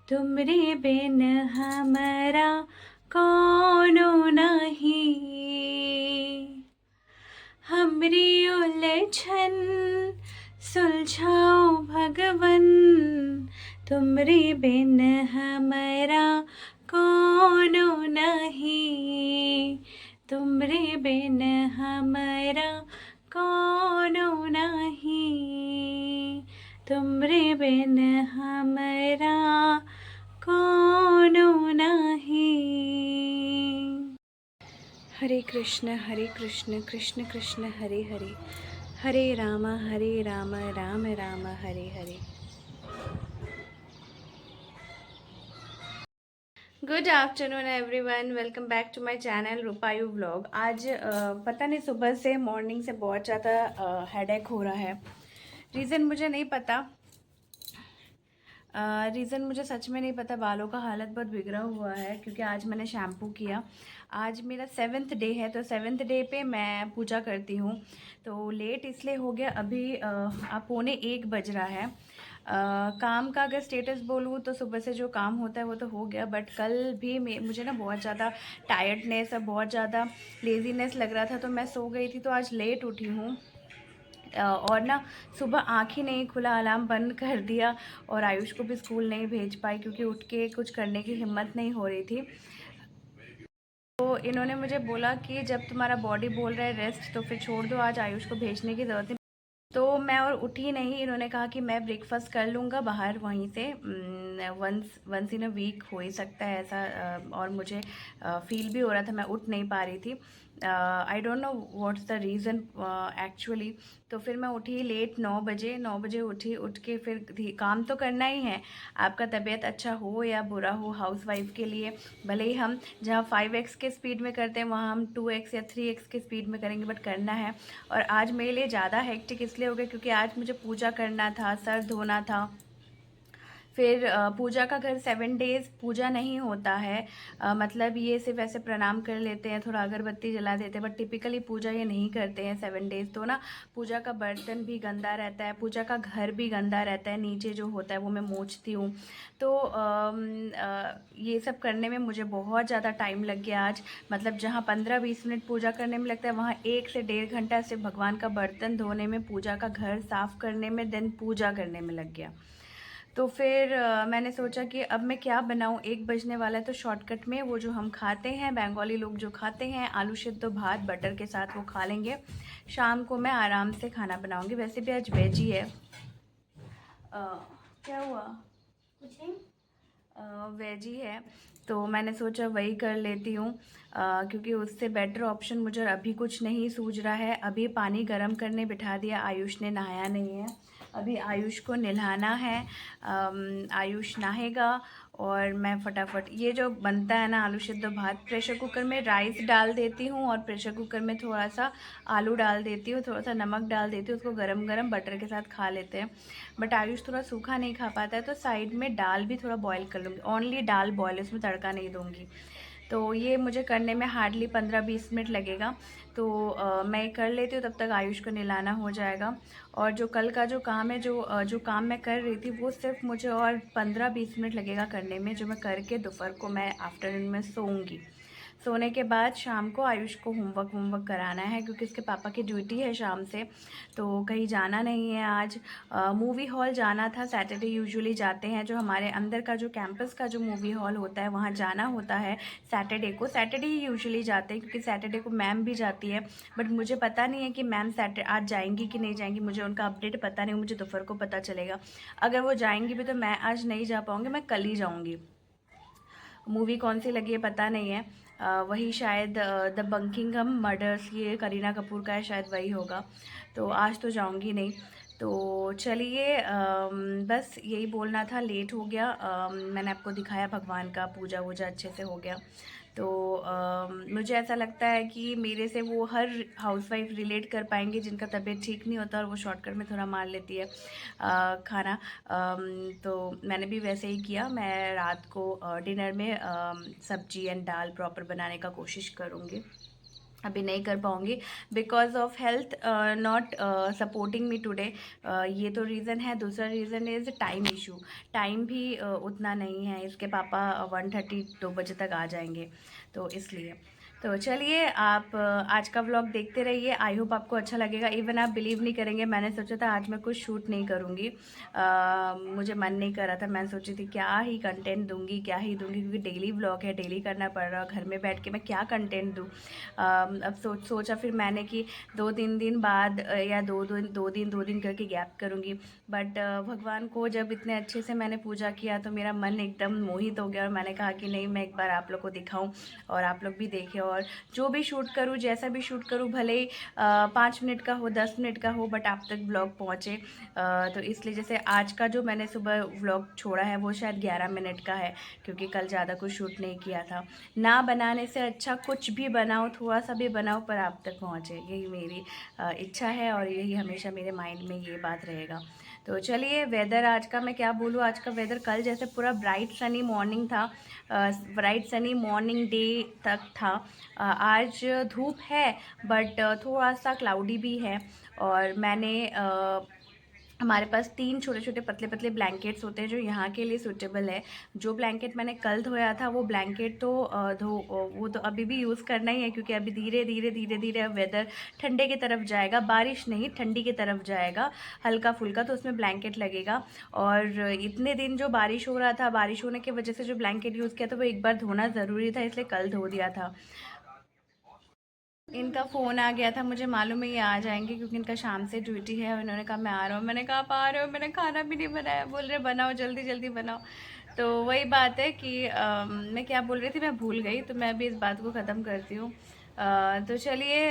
तुमरे बिन हमरा कौनो नहीं। हमरी उलझन सुलझाओ भगवन, तुमरे बिन हमरा कौनो नहीं। तुमरे बिन हमरा कौनो नहीं। तुमरे बिन हमरा कौनो नहीं। Hare Krishna Krishna Krishna Hare Hare, Hare Ram Ram Ram Hare Hare. Good afternoon everyone, welcome back to my channel Rupayu vlog. आज पता नहीं सुबह से मॉर्निंग से बहुत ज़्यादा हेडेक हो रहा है। रीज़न मुझे नहीं पता, रीज़न मुझे सच में नहीं पता। बालों का हालत बहुत बिगड़ा हुआ है क्योंकि आज मैंने शैम्पू किया। आज मेरा 7th डे है, तो 7th डे पे मैं पूजा करती हूँ, तो लेट इसलिए हो गया। अभी अब 12:45 बज रहा है। काम का अगर स्टेटस बोलूँ तो सुबह से जो काम होता है वो तो हो गया, बट कल भी मुझे ना बहुत ज़्यादा टायर्डनेस और बहुत ज़्यादा लेज़ीनेस लग रहा था, तो मैं सो गई थी, तो आज लेट उठी हूँ। और ना सुबह आँख ही नहीं खुला, अलार्म बंद कर दिया और आयुष को भी स्कूल नहीं भेज पाई क्योंकि उठ के कुछ करने की हिम्मत नहीं हो रही थी। तो इन्होंने मुझे बोला कि जब तुम्हारा बॉडी बोल रहा है रेस्ट तो फिर छोड़ दो, आज आयुष को भेजने की ज़रूरत नहीं। तो मैं और उठी नहीं। इन्होंने कहा कि मैं ब्रेकफास्ट कर लूँगा बाहर वहीं से, वंस इन अ वीक हो ही सकता है ऐसा। और मुझे फील भी हो रहा था, मैं उठ नहीं पा रही थी। I don't know what's the reason actually. तो फिर मैं उठी लेट 9 बजे, 9 बजे उठी। उठ के फिर काम तो करना ही है, आपका तबीयत अच्छा हो या बुरा हो। हाउसवाइफ के लिए भले ही हम जहाँ 5x के स्पीड में करते हैं वहाँ हम 2x या 3x के स्पीड में करेंगे, बट करना है। और आज मेरे लिए ज़्यादा हेक्टिक इसलिए हो गया क्योंकि आज मुझे पूजा करना था, सर धोना था। फिर पूजा का घर 7 डेज़ पूजा नहीं होता है। मतलब ये सिर्फ ऐसे प्रणाम कर लेते हैं, थोड़ा अगरबत्ती जला देते हैं, बट टिपिकली पूजा ये नहीं करते हैं 7 डेज़। तो ना पूजा का बर्तन भी गंदा रहता है, पूजा का घर भी गंदा रहता है, नीचे जो होता है वो मैं मोचती हूँ। तो ये सब करने में मुझे बहुत ज़्यादा टाइम लग गया आज। मतलब जहाँ 15-20 मिनट पूजा करने में लगता है, वहाँ 1 से 1.5 घंटा सिर्फ भगवान का बर्तन धोने में, पूजा का घर साफ़ करने में, देन पूजा करने में लग गया। तो फिर मैंने सोचा कि अब मैं क्या बनाऊँ, 1 बजने वाला है, तो शॉर्टकट में वो जो हम खाते हैं, बंगाली लोग जो खाते हैं आलू सिद्ध भात बटर के साथ, वो खा लेंगे। शाम को मैं आराम से खाना बनाऊँगी। वैसे भी आज वेज ही है। क्या हुआ? कुछ नहीं, वेज ही है, तो मैंने सोचा वही कर लेती हूँ। क्योंकि उससे बेटर ऑप्शन मुझे अभी कुछ नहीं सूझ रहा है। अभी पानी गर्म करने बिठा दिया, आयुष ने नहाया नहीं है, अभी आयुष को नहलाना है। आयुष नहाएगा और मैं फटाफट ये जो बनता है ना आलू सिद्ध भात, प्रेशर कुकर में राइस डाल देती हूँ और प्रेशर कुकर में थोड़ा सा आलू डाल देती हूँ, थोड़ा सा नमक डाल देती हूँ, उसको गरम गरम बटर के साथ खा लेते हैं। बट आयुष थोड़ा सूखा नहीं खा पाता है, तो साइड में दाल भी थोड़ा बॉईल कर लूँगी, ओनली दाल बॉयल, उसमें तड़का नहीं दूँगी। तो ये मुझे करने में हार्डली 15-20 मिनट लगेगा। तो मैं कर लेती हूँ, तब तक आयुष को नहलाना हो जाएगा। और जो कल का जो काम है, जो काम मैं कर रही थी, वो सिर्फ मुझे और 15-20 मिनट लगेगा करने में, जो मैं करके दोपहर को मैं आफ्टरनून में सोऊंगी। सोने के बाद शाम को आयुष को होमवर्क कराना है क्योंकि उसके पापा की ड्यूटी है शाम से, तो कहीं जाना नहीं है आज। मूवी हॉल जाना था, सैटरडे यूजुअली जाते हैं, जो हमारे अंदर का जो कैंपस का जो मूवी हॉल होता है वहाँ जाना होता है सैटरडे को। सैटरडे ही यूजुअली जाते हैं क्योंकि सैटरडे को मैम भी जाती है, बट मुझे पता नहीं है कि मैम सैटरडे आज जाएंगी कि नहीं जाएंगी, मुझे उनका अपडेट पता नहीं, मुझे दोपहर को पता चलेगा। अगर वो जाएंगी भी तो मैं आज नहीं जा पाऊँगी, मैं कल ही जाऊँगी। मूवी कौन सी लगी है पता नहीं है। वही शायद द बंकिंघम मर्डर्स, ये करीना कपूर का है, शायद वही होगा। तो आज तो जाऊंगी नहीं। तो चलिए, बस यही बोलना था, लेट हो गया। मैंने आपको दिखाया भगवान का पूजा वूजा अच्छे से हो गया। तो मुझे ऐसा लगता है कि मेरे से वो हर हाउसवाइफ रिलेट कर पाएंगे जिनका तबीयत ठीक नहीं होता और वो शॉर्टकट में थोड़ा मार लेती है खाना। तो मैंने भी वैसे ही किया। मैं रात को डिनर में सब्जी एंड दाल प्रॉपर बनाने का कोशिश करूँगी। अभी नहीं कर पाऊँगी because of health not supporting me today. ये तो रीज़न है। दूसरा reason is time issue. Time भी उतना नहीं है। इसके पापा 1:30 2 बजे तक आ जाएंगे, तो इसलिए। तो चलिए आप आज का व्लॉग देखते रहिए। आई होप आपको अच्छा लगेगा। इवन आप बिलीव नहीं करेंगे, मैंने सोचा था आज मैं कुछ शूट नहीं करूँगी। मुझे मन नहीं कर रहा था। मैं सोची थी क्या ही कंटेंट दूंगी, क्या ही दूंगी, क्योंकि डेली व्लॉग है, डेली करना पड़ रहा है। घर में बैठ के मैं क्या कंटेंट दूँ। अब सोचा फिर मैंने कि 2-3 दिन बाद या 2 दिन करके गैप करूँगी। बट भगवान को जब इतने अच्छे से मैंने पूजा किया तो मेरा मन एकदम मोहित हो गया, और मैंने कहा कि नहीं, मैं एक बार आप लोग को दिखाऊं और आप लोग भी देखें। और जो भी शूट करूं, जैसा भी शूट करूं, भले ही 5 मिनट का हो, 10 मिनट का हो, बट आप तक ब्लॉग पहुँचे। तो इसलिए जैसे आज का जो मैंने सुबह व्लॉग छोड़ा है वो शायद 11 मिनट का है, क्योंकि कल ज़्यादा कुछ शूट नहीं किया था। ना बनाने से अच्छा कुछ भी बनाओ, थोड़ा सा भी बनाओ, पर आप तक पहुँचे, यही मेरी इच्छा है, और यही हमेशा मेरे माइंड में ये बात रहेगा। तो चलिए, वेदर आज का मैं क्या बोलूँ। आज का वेदर कल जैसे पूरा ब्राइट सनी मॉर्निंग था, ब्राइट सनी मॉर्निंग डे तक था। आज धूप है, बट थोड़ा सा क्लाउडी भी है। और मैंने हमारे पास 3 छोटे छोटे पतले पतले ब्लैंकेट्स होते हैं जो यहाँ के लिए सूटेबल है। जो ब्लैंकेट मैंने कल धोया था वो ब्लैंकेट तो वो तो अभी भी यूज़ करना ही है, क्योंकि अभी धीरे धीरे धीरे धीरे वेदर ठंडे की तरफ जाएगा। बारिश नहीं, ठंडी की तरफ जाएगा हल्का फुल्का, तो उसमें ब्लैंकेट लगेगा। और इतने दिन जो बारिश हो रहा था, बारिश होने की वजह से जो ब्लैंकेट यूज़ किया था वो एक बार धोना ज़रूरी था, इसलिए कल धो दिया था। इनका फ़ोन आ गया था, मुझे मालूम है ये आ जाएंगे, क्योंकि इनका शाम से ड्यूटी है। और इन्होंने कहा मैं आ रहा हूँ। मैंने कहा आप आ रहे हो, मैंने खाना भी नहीं बनाया। बोल रहे बनाओ, जल्दी जल्दी बनाओ। तो वही बात है कि मैं क्या बोल रही थी, मैं भूल गई। तो मैं अभी इस बात को ख़त्म करती हूँ। तो चलिए,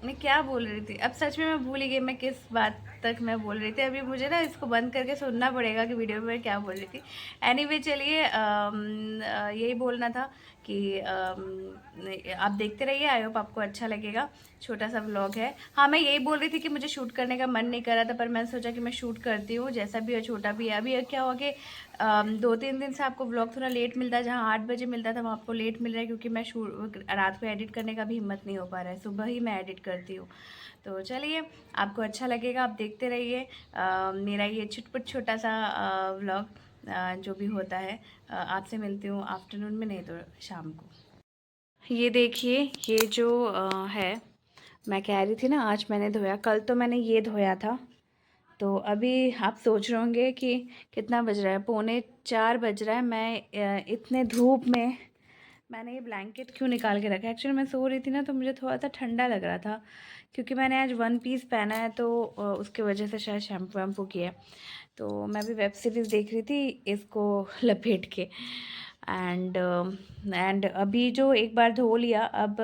मैं क्या बोल रही थी, अब सच में मैं भूल ही गई मैं किस बात तक मैं बोल रही थी। अभी मुझे ना इसको बंद करके सुनना पड़ेगा कि वीडियो में मैं क्या बोल रही थी। एनीवे चलिए, यही बोलना था कि आप देखते रहिए। आई होप आपको अच्छा लगेगा। छोटा सा व्लॉग है। हाँ, मैं यही बोल रही थी कि मुझे शूट करने का मन नहीं कर रहा था, पर मैंने सोचा कि मैं शूट करती हूँ, जैसा भी है, छोटा भी है। अभी क्या हुआ कि 2-3 दिन से आपको व्लॉग थोड़ा लेट मिलता है। जहाँ 8 बजे मिलता था वहाँ आपको लेट मिल रहा है, क्योंकि मैं रात को एडिट करने का भी हिम्मत नहीं हो पा रहा है। सुबह ही मैं एडिट करती हूँ। तो चलिए, आपको अच्छा लगेगा, आप देखते रहिए मेरा ये छुटपुट छोटा सा व्लॉग जो भी होता है। आपसे मिलती हूँ आफ्टरनून में, नहीं तो शाम को। ये देखिए, ये जो है, मैं कह रही थी ना आज मैंने धोया, कल तो मैंने ये धोया था। तो अभी आप सोच रहे होंगे कि कितना बज रहा है, 3:45 बज रहा है। मैं इतने धूप में मैंने ये ब्लैंकेट क्यों निकाल के रखा है। एक्चुअली मैं सो रही थी ना, तो मुझे थोड़ा सा ठंडा लग रहा था, क्योंकि मैंने आज 1 पीस पहना है, तो उसके वजह से शायद शैम्पू वैम्पू किया है। तो मैं भी वेब सीरीज़ देख रही थी इसको लपेट के। एंड अभी जो एक बार धो लिया, अब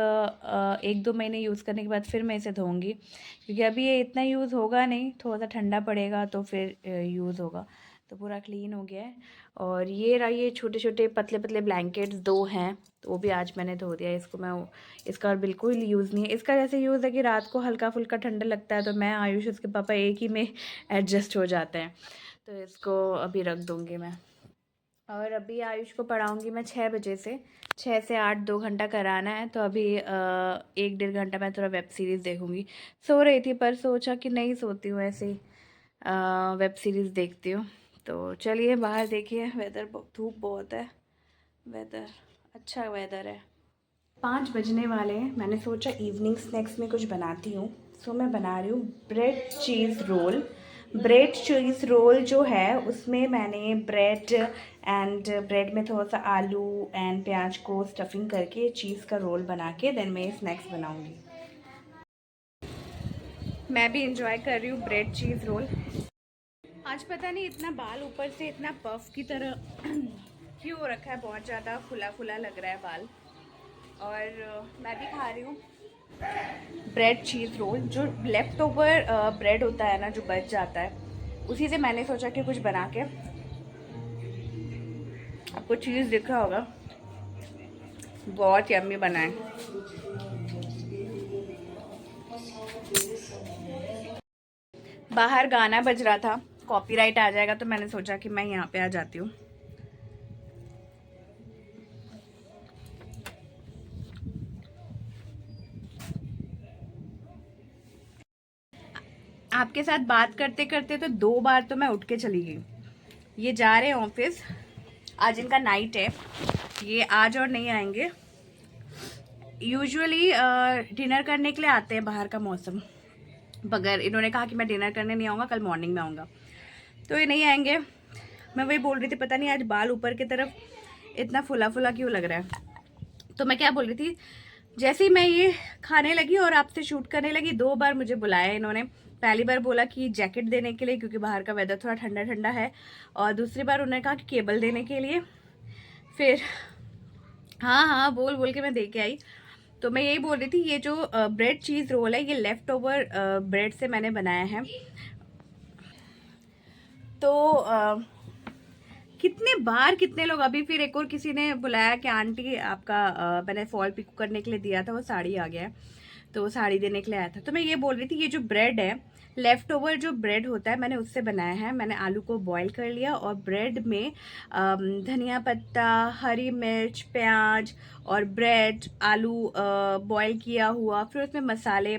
1-2 महीने यूज़ करने के बाद फिर मैं इसे धोऊंगी, क्योंकि अभी ये इतना यूज़ होगा नहीं, थोड़ा सा ठंडा पड़ेगा तो फिर यूज़ होगा। तो पूरा क्लीन हो गया है। और ये रहा, ये छोटे छोटे पतले पतले ब्लैंकेट्स 2 हैं, तो वो भी आज मैंने धो दिया। इसको मैं इसका और बिल्कुल यूज़ नहीं है। इसका जैसे यूज़ है कि रात को हल्का फुल्का ठंडा लगता है, तो मैं, आयुष, उसके पापा एक ही में एडजस्ट हो जाते हैं। तो इसको अभी रख दूँगी मैं। और अभी आयुष को पढ़ाऊँगी मैं 6 बजे से, 6 से 8 2 घंटा कराना है। तो अभी 1-1.5 घंटा मैं थोड़ा वेब सीरीज़ देखूँगी। सो रही थी, पर सोचा कि नहीं सोती हूँ, ऐसे ही वेब सीरीज़ देखती हूँ। तो चलिए, बाहर देखिए, वेदर धूप बहुत है, वेदर अच्छा वेदर है। 5 बजने वाले हैं। मैंने सोचा इवनिंग स्नैक्स में कुछ बनाती हूँ। सो मैं बना रही हूँ bread cheese roll. Bread cheese roll जो है, उसमें मैंने ब्रेड में थोड़ा सा आलू एंड प्याज को स्टफिंग करके चीज़ का रोल बना के देन मैं स्नैक्स बनाऊँगी। मैं भी इंजॉय कर रही हूँ ब्रेड चीज़ रोल। आज पता नहीं इतना बाल ऊपर से इतना पफ की तरह क्यों हो रखा है, बहुत ज़्यादा फुला फुला लग रहा है बाल। और मैं भी खा रही हूँ ब्रेड चीज़ रोल। जो लेफ़्ट ओवर ब्रेड होता है ना, जो बच जाता है, उसी से मैंने सोचा कि कुछ बना के, आपको चीज़ दिख रहा होगा, बहुत यम्मी बना है। बाहर गाना बज रहा था, कॉपीराइट आ जाएगा, तो मैंने सोचा कि मैं यहाँ पे आ जाती हूँ। आपके साथ बात करते करते तो 2 बार तो मैं उठ के चली गई। ये जा रहे हैं ऑफिस, आज इनका नाइट है, ये आज और नहीं आएंगे। यूजुअली डिनर करने के लिए आते हैं बाहर का मौसम, मगर इन्होंने कहा कि मैं डिनर करने नहीं आऊँगा, कल मॉर्निंग में आऊँगा, तो ये नहीं आएंगे। मैं वही बोल रही थी, पता नहीं आज बाल ऊपर की तरफ इतना फुला फुला क्यों लग रहा है। तो मैं क्या बोल रही थी, जैसे ही मैं ये खाने लगी और आपसे शूट करने लगी, 2 बार मुझे बुलाया इन्होंने। पहली बार बोला कि जैकेट देने के लिए क्योंकि बाहर का वेदर थोड़ा ठंडा ठंडा है, और दूसरी बार उन्होंने कहा कि केबल देने के लिए। फिर हाँ हाँ बोल बोल के मैं दे के आई। तो मैं यही बोल रही थी, ये जो ब्रेड चीज़ रोल है, ये लेफ़्ट ओवर ब्रेड से मैंने बनाया है। तो कितने बार कितने लोग, अभी फिर एक और किसी ने बुलाया कि आंटी आपका मैंने फॉल पिक करने के लिए दिया था, वो साड़ी आ गया है, तो वो साड़ी देने के लिए आया था। तो मैं ये बोल रही थी, ये जो ब्रेड है, लेफ़्ट ओवर जो ब्रेड होता है, मैंने उससे बनाया है। मैंने आलू को बॉईल कर लिया और ब्रेड में धनिया पत्ता, हरी मिर्च, प्याज और ब्रेड, आलू बॉईल किया हुआ, फिर उसमें मसाले।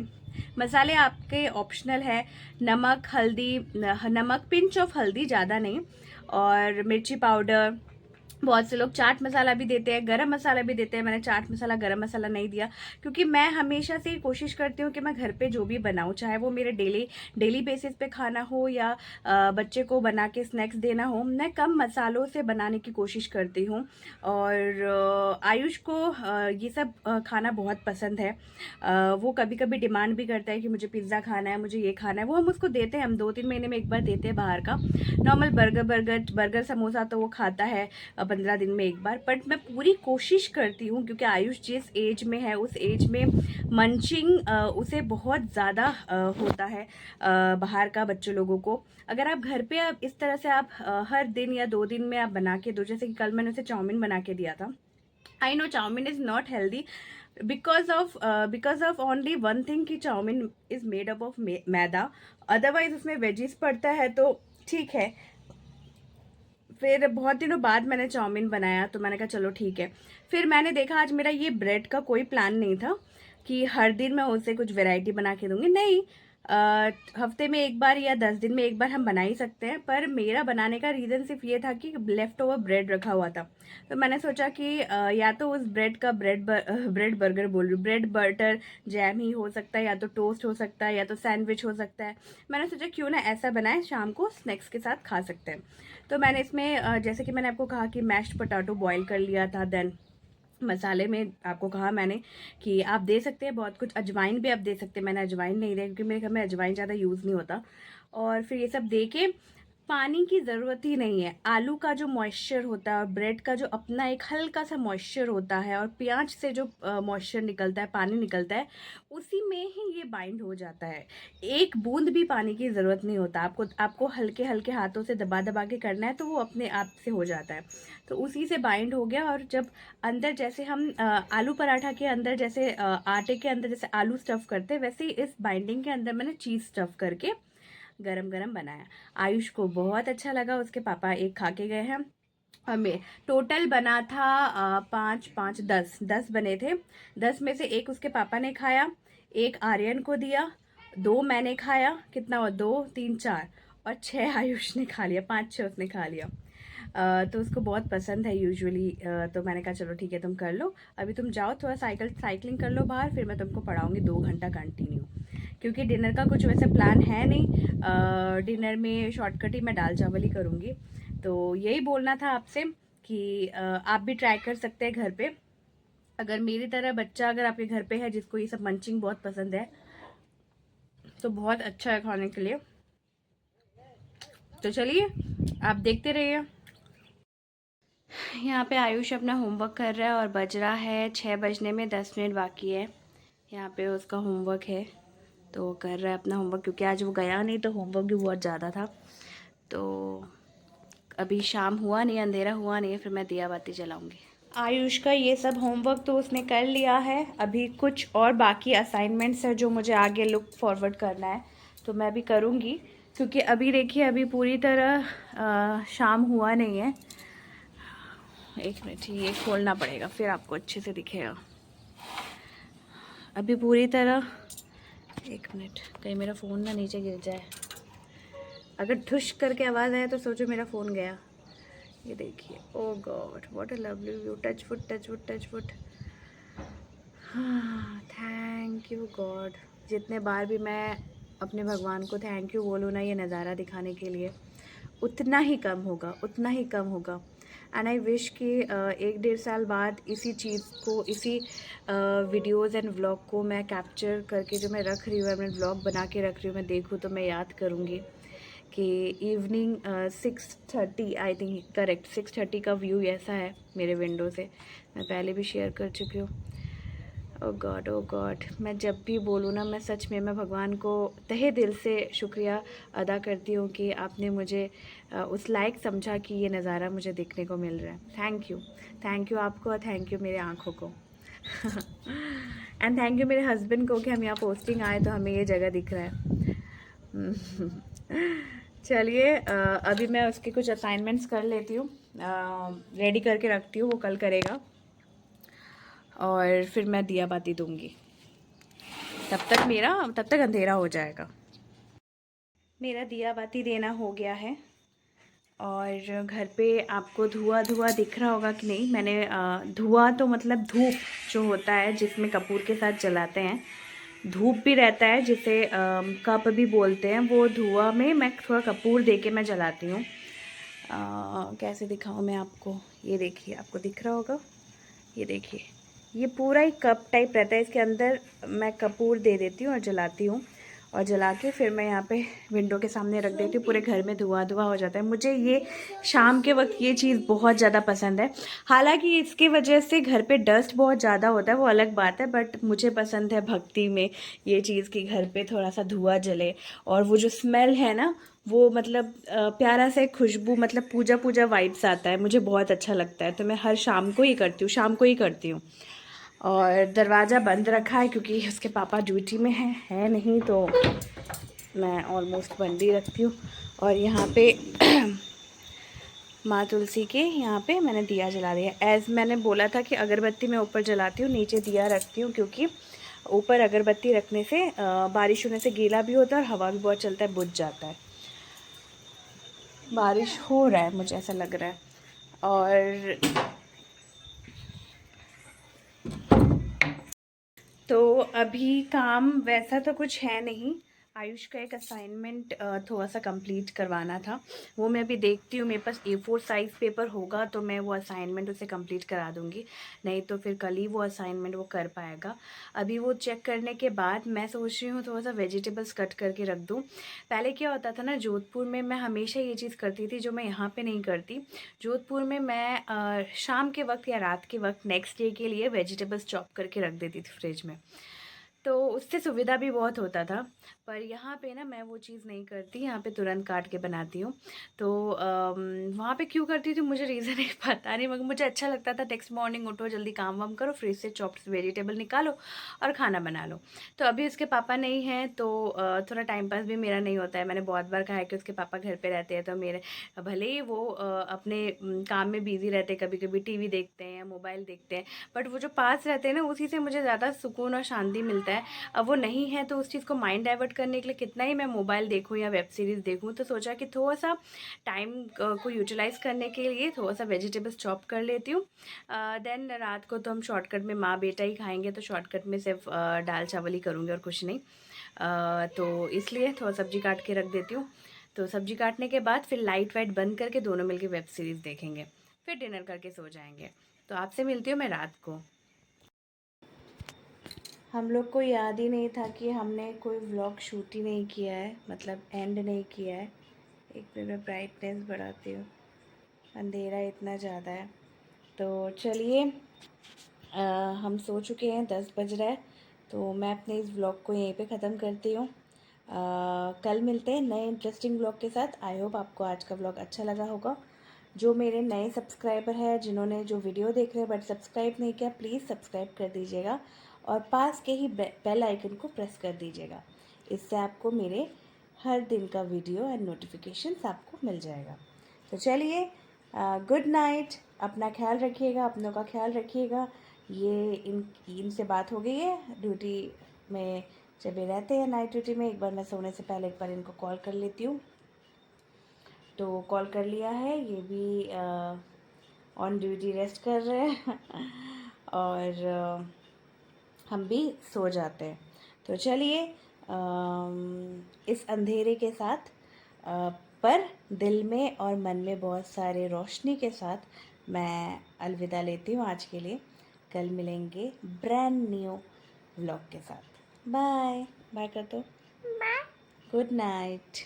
मसाले आपके ऑप्शनल है, नमक, हल्दी, नमक पिंच ऑफ हल्दी, ज़्यादा नहीं, और मिर्ची पाउडर। बहुत से लोग चाट मसाला भी देते हैं, गरम मसाला भी देते हैं। मैंने चाट मसाला, गरम मसाला नहीं दिया, क्योंकि मैं हमेशा से कोशिश करती हूँ कि मैं घर पे जो भी बनाऊँ, चाहे वो मेरे डेली बेसिस पे खाना हो या बच्चे को बना के स्नैक्स देना हो, मैं कम मसालों से बनाने की कोशिश करती हूँ। और आयुष को ये सब खाना बहुत पसंद है। वो कभी कभी डिमांड भी करता है कि मुझे पिज़्ज़ा खाना है, मुझे ये खाना है। वो हम उसको देते हैं, हम 2-3 महीने में एक बार देते हैं बाहर का। नॉर्मल बर्गर समोसा तो वो खाता है 15 दिन में एक बार। बट मैं पूरी कोशिश करती हूँ, क्योंकि आयुष जिस एज में है उस एज में मंचिंग उसे बहुत ज़्यादा होता है बाहर का बच्चे लोगों को। अगर आप घर पे आप इस तरह से आप हर दिन या 2 दिन में आप बना के दो, जैसे कि कल मैंने उसे चाउमीन बना के दिया था। I know chowmein is not healthy because of only one thing, कि chowmein is made up of maida, otherwise उसमें वेजिस पड़ता है, तो ठीक है। फिर बहुत दिनों बाद मैंने चाउमीन बनाया, तो मैंने कहा चलो ठीक है। फिर मैंने देखा, आज मेरा ये ब्रेड का कोई प्लान नहीं था कि हर दिन मैं उसे कुछ वैरायटी बना के दूंगी, नहीं। हफ्ते में एक बार या 10 दिन में एक बार हम बना ही सकते हैं। पर मेरा बनाने का रीज़न सिर्फ ये था कि लेफ़्ट ओवर ब्रेड रखा हुआ था, तो मैंने सोचा कि या तो उस ब्रेड का ब्रेड बर्गर बोल रही हूँ, ब्रेड बटर जैम ही हो सकता है, या तो टोस्ट हो सकता है, या तो सैंडविच हो सकता है। मैंने सोचा क्यों ना ऐसा बनाए, शाम को स्नैक्स के साथ खा सकते हैं। तो मैंने इसमें जैसे कि मैंने आपको कहा कि मैश्ड पोटैटो बॉईल कर लिया था। देन मसाले में आपको कहा मैंने कि आप दे सकते हैं बहुत कुछ, अजवाइन भी आप दे सकते हैं। मैंने अजवाइन नहीं दिया क्योंकि मेरे घर में अजवाइन ज़्यादा यूज़ नहीं होता। और फिर ये सब दे के, पानी की ज़रूरत ही नहीं है। आलू का जो मॉइस्चर होता है और ब्रेड का जो अपना एक हल्का सा मॉइस्चर होता है, और प्याज से जो मॉइस्चर निकलता है, पानी निकलता है, उसी में ही ये बाइंड हो जाता है। एक बूंद भी पानी की ज़रूरत नहीं होता, आपको हल्के हल्के हाथों से दबा दबा के करना है, तो वो अपने आप से हो जाता है। तो उसी से बाइंड हो गया। और जब अंदर जैसे हम आलू पराठा के अंदर जैसे आटे के अंदर जैसे आलू स्टफ़ करते हैं, वैसे ही इस बाइंडिंग के अंदर मैंने चीज़ स्टफ़ करके गरम गरम बनाया। आयुष को बहुत अच्छा लगा, उसके पापा एक खा के गए हैं। और मैं टोटल बना था 5 5 10 बने थे। 10 में से एक उसके पापा ने खाया, एक आर्यन को दिया, 2 मैंने खाया, कितना हुआ, 2 3 4, और 6 आयुष ने खा लिया, 5 6 उसने खा लिया। तो उसको बहुत पसंद है यूजुअली। तो मैंने कहा चलो ठीक है, तुम कर लो, अभी तुम जाओ थोड़ा साइकिलिंग कर लो बाहर, फिर मैं तुमको पढ़ाऊँगी 2 घंटा कंटिन्यू, क्योंकि डिनर का कुछ वैसे प्लान है नहीं। डिनर में शॉर्टकट ही मैं दाल चावल ही करूँगी। तो यही बोलना था आपसे कि आप भी ट्राई कर सकते हैं घर पे। अगर मेरी तरह बच्चा अगर आपके घर पे है जिसको ये सब मंचिंग बहुत पसंद है, तो बहुत अच्छा है खाने के लिए। तो चलिए आप देखते रहिए। यहाँ पे आयुष अपना होमवर्क कर रहा है और बज रहा है 6 बजने में 10 मिनट बाकी है। यहाँ पे उसका होमवर्क है, तो वो कर रहा है अपना होमवर्क, क्योंकि आज वो गया नहीं तो होमवर्क भी बहुत ज़्यादा था। तो अभी शाम हुआ नहीं, अंधेरा हुआ नहीं है, फिर मैं दिया बाती जलाऊँगी। आयुष का ये सब होमवर्क तो उसने कर लिया है। अभी कुछ और बाकी असाइनमेंट्स है जो मुझे आगे लुक फॉरवर्ड करना है, तो मैं भी करूँगी। क्योंकि अभी देखिए, अभी पूरी तरह शाम हुआ नहीं है। एक मिनट, ये खोलना पड़ेगा फिर आपको अच्छे से दिखेगा। अभी पूरी तरह एक मिनट, कहीं मेरा फ़ोन ना नीचे गिर जाए। अगर ठुश करके आवाज़ आए तो सोचो मेरा फ़ोन गया। ये देखिए, oh god what a lovely view. Touch wood touch wood touch wood. हाँ, थैंक यू गॉड। जितने बार भी मैं अपने भगवान को थैंक यू बोलूँ ना ये नज़ारा दिखाने के लिए, उतना ही कम होगा, उतना ही कम होगा। एंड आई विश कि 1-1.5 साल बाद इसी चीज़ को, इसी वीडियोज़ एंड व्लॉग को मैं कैप्चर करके जो मैं रख रही हूँ, मैं व्लॉग बना के रख रही हूँ, मैं देखूँ तो मैं याद करूँगी कि इवनिंग 6:30 आई थिंक, करेक्ट 6:30 का व्यू ऐसा है मेरे विंडो से। मैं पहले भी शेयर कर चुकी हूँ। ओ गॉड, ओ गॉड, मैं जब भी बोलूँ ना, मैं सच में मैं भगवान को तहे दिल से शुक्रिया अदा करती हूँ कि आपने मुझे उस लायक समझा कि ये नज़ारा मुझे देखने को मिल रहा है। थैंक यू आपको, और थैंक यू मेरे आँखों को एंड थैंक यू मेरे हस्बैंड को कि हम यहाँ पोस्टिंग आए तो हमें ये जगह दिख रहा है। चलिए, अभी मैं उसके कुछ असाइनमेंट्स कर लेती हूँ, रेडी करके रखती हूँ, वो कल करेगा और फिर मैं दिया बाती दूँगी। तब तक अंधेरा हो जाएगा। मेरा दिया बाती देना हो गया है और घर पे आपको धुआं धुआं दिख रहा होगा कि नहीं। मैंने धुआं तो मतलब धूप जो होता है जिसमें कपूर के साथ जलाते हैं, धूप भी रहता है जिसे कप भी बोलते हैं, वो धुआं में मैं थोड़ा कपूर दे के मैं जलाती हूँ। कैसे दिखाऊँ मैं आपको, ये देखिए, आपको दिख रहा होगा, ये देखिए, ये पूरा ही कप टाइप रहता है, इसके अंदर मैं कपूर दे देती हूँ और जलाती हूँ, और जला के फिर मैं यहाँ पे विंडो के सामने रख देती हूँ। पूरे घर में धुआं धुआं हो जाता है। मुझे ये शाम के वक्त ये चीज़ बहुत ज़्यादा पसंद है। हालांकि इसके वजह से घर पे डस्ट बहुत ज़्यादा होता है, वो अलग बात है, बट मुझे पसंद है भक्ति में ये चीज़ कि घर पे थोड़ा सा धुआं जले और वो जो स्मेल है ना, वो मतलब प्यारा सा एक खुशबू, मतलब पूजा पूजा वाइब्स आता है, मुझे बहुत अच्छा लगता है। तो मैं हर शाम को ही करती हूँ, शाम को ही करती हूँ। और दरवाज़ा बंद रखा है क्योंकि उसके पापा ड्यूटी में है नहीं, तो मैं ऑलमोस्ट बंद ही रखती हूँ। और यहाँ पे माँ तुलसी के यहाँ पे मैंने दिया जला दिया। एज़ मैंने बोला था कि अगरबत्ती मैं ऊपर जलाती हूँ, नीचे दिया रखती हूँ, क्योंकि ऊपर अगरबत्ती रखने से बारिश होने से गीला भी होता है और हवा भी बहुत चलता है, बुझ जाता है। बारिश हो रहा है, मुझे ऐसा लग रहा है। और तो अभी काम वैसा तो कुछ है नहीं। आयुष का एक असाइनमेंट थोड़ा सा कंप्लीट करवाना था, वो मैं अभी देखती हूँ। मेरे पास A4 साइज़ पेपर होगा तो मैं वो असाइनमेंट उसे कंप्लीट करा दूँगी, नहीं तो फिर कल ही वो असाइनमेंट वो कर पाएगा। अभी वो चेक करने के बाद मैं सोच रही हूँ थोड़ा सा वेजिटेबल्स कट करके रख दूँ। पहले क्या होता था ना, जोधपुर में मैं हमेशा ये चीज़ करती थी जो मैं यहाँ पर नहीं करती। जोधपुर में मैं शाम के वक्त या रात के वक्त नेक्स्ट डे के लिए वेजिटेबल्स चॉप करके रख देती थी फ्रिज में, तो उससे सुविधा भी बहुत होता था। पर यहाँ पे ना मैं वो चीज़ नहीं करती, यहाँ पे तुरंत काट के बनाती हूँ। तो वहाँ पे क्यों करती थी मुझे रीज़न नहीं पता नहीं, मगर मुझे अच्छा लगता था। नेक्स्ट मॉर्निंग उठो, जल्दी काम वाम करो, फ्रिज से चॉप्ड वेजिटेबल निकालो और खाना बना लो। तो अभी उसके पापा नहीं हैं तो थोड़ा टाइम पास भी मेरा नहीं होता है। मैंने बहुत बार कहा है कि उसके पापा घर पर रहते हैं तो मेरे, भले ही वो अपने काम में बिज़ी रहते हैं, कभी कभी टीवी देखते हैं या मोबाइल देखते हैं, बट वो जो पास रहते हैं ना, उसी से मुझे ज़्यादा सुकून और शांति मिलता है। अब वो नहीं है तो उस चीज़ को माइंड डाइवर्ट करने के लिए कितना ही मैं मोबाइल देखूं या वेब सीरीज़ देखूं, तो सोचा कि थोड़ा सा टाइम को यूटिलाइज़ करने के लिए थोड़ा सा वेजिटेबल्स चॉप कर लेती हूँ। देन रात को तो हम शॉर्टकट में माँ बेटा ही खाएंगे, तो शॉर्टकट में सिर्फ दाल चावल ही करूँगी और कुछ नहीं। तो इसलिए थोड़ा सब्जी काट के रख देती हूँ। तो सब्जी काटने के बाद फिर लाइट वाइट बंद करके दोनों मिलके वेब सीरीज़ देखेंगे, फिर डिनर करके सो जाएंगे। तो आपसे मिलती हूँ मैं रात को। हम लोग को याद ही नहीं था कि हमने कोई व्लॉग शूट ही नहीं किया है, मतलब एंड नहीं किया है। एक मिनट में ब्राइटनेस बढ़ाती हूँ, अंधेरा इतना ज़्यादा है। तो चलिए, हम सो चुके हैं, 10 बज रहा है, तो मैं अपने इस व्लॉग को यहीं पे ख़त्म करती हूँ। कल मिलते हैं नए इंटरेस्टिंग व्लॉग के साथ। आई होप आपको आज का व्लॉग अच्छा लगा होगा। जो मेरे नए सब्सक्राइबर हैं, जिन्होंने जो वीडियो देख रहे हैं बट सब्सक्राइब नहीं किया, प्लीज़ सब्सक्राइब कर दीजिएगा और पास के ही बेल आइकन को प्रेस कर दीजिएगा। इससे आपको मेरे हर दिन का वीडियो एंड नोटिफिकेशंस आपको मिल जाएगा। तो चलिए, गुड नाइट, अपना ख्याल रखिएगा, अपनों का ख्याल रखिएगा। ये इनसे बात हो गई है, ड्यूटी में जब ये रहते हैं नाइट ड्यूटी में, एक बार मैं सोने से पहले एक बार इनको कॉल कर लेती हूँ। तो कॉल कर लिया है, ये भी ऑन ड्यूटी रेस्ट कर रहे हैं और हम भी सो जाते हैं। तो चलिए इस अंधेरे के साथ पर दिल में और मन में बहुत सारे रोशनी के साथ मैं अलविदा लेती हूँ आज के लिए। कल मिलेंगे ब्रांड न्यू व्लॉग के साथ। बाय बाय कर दो। Bye, good night.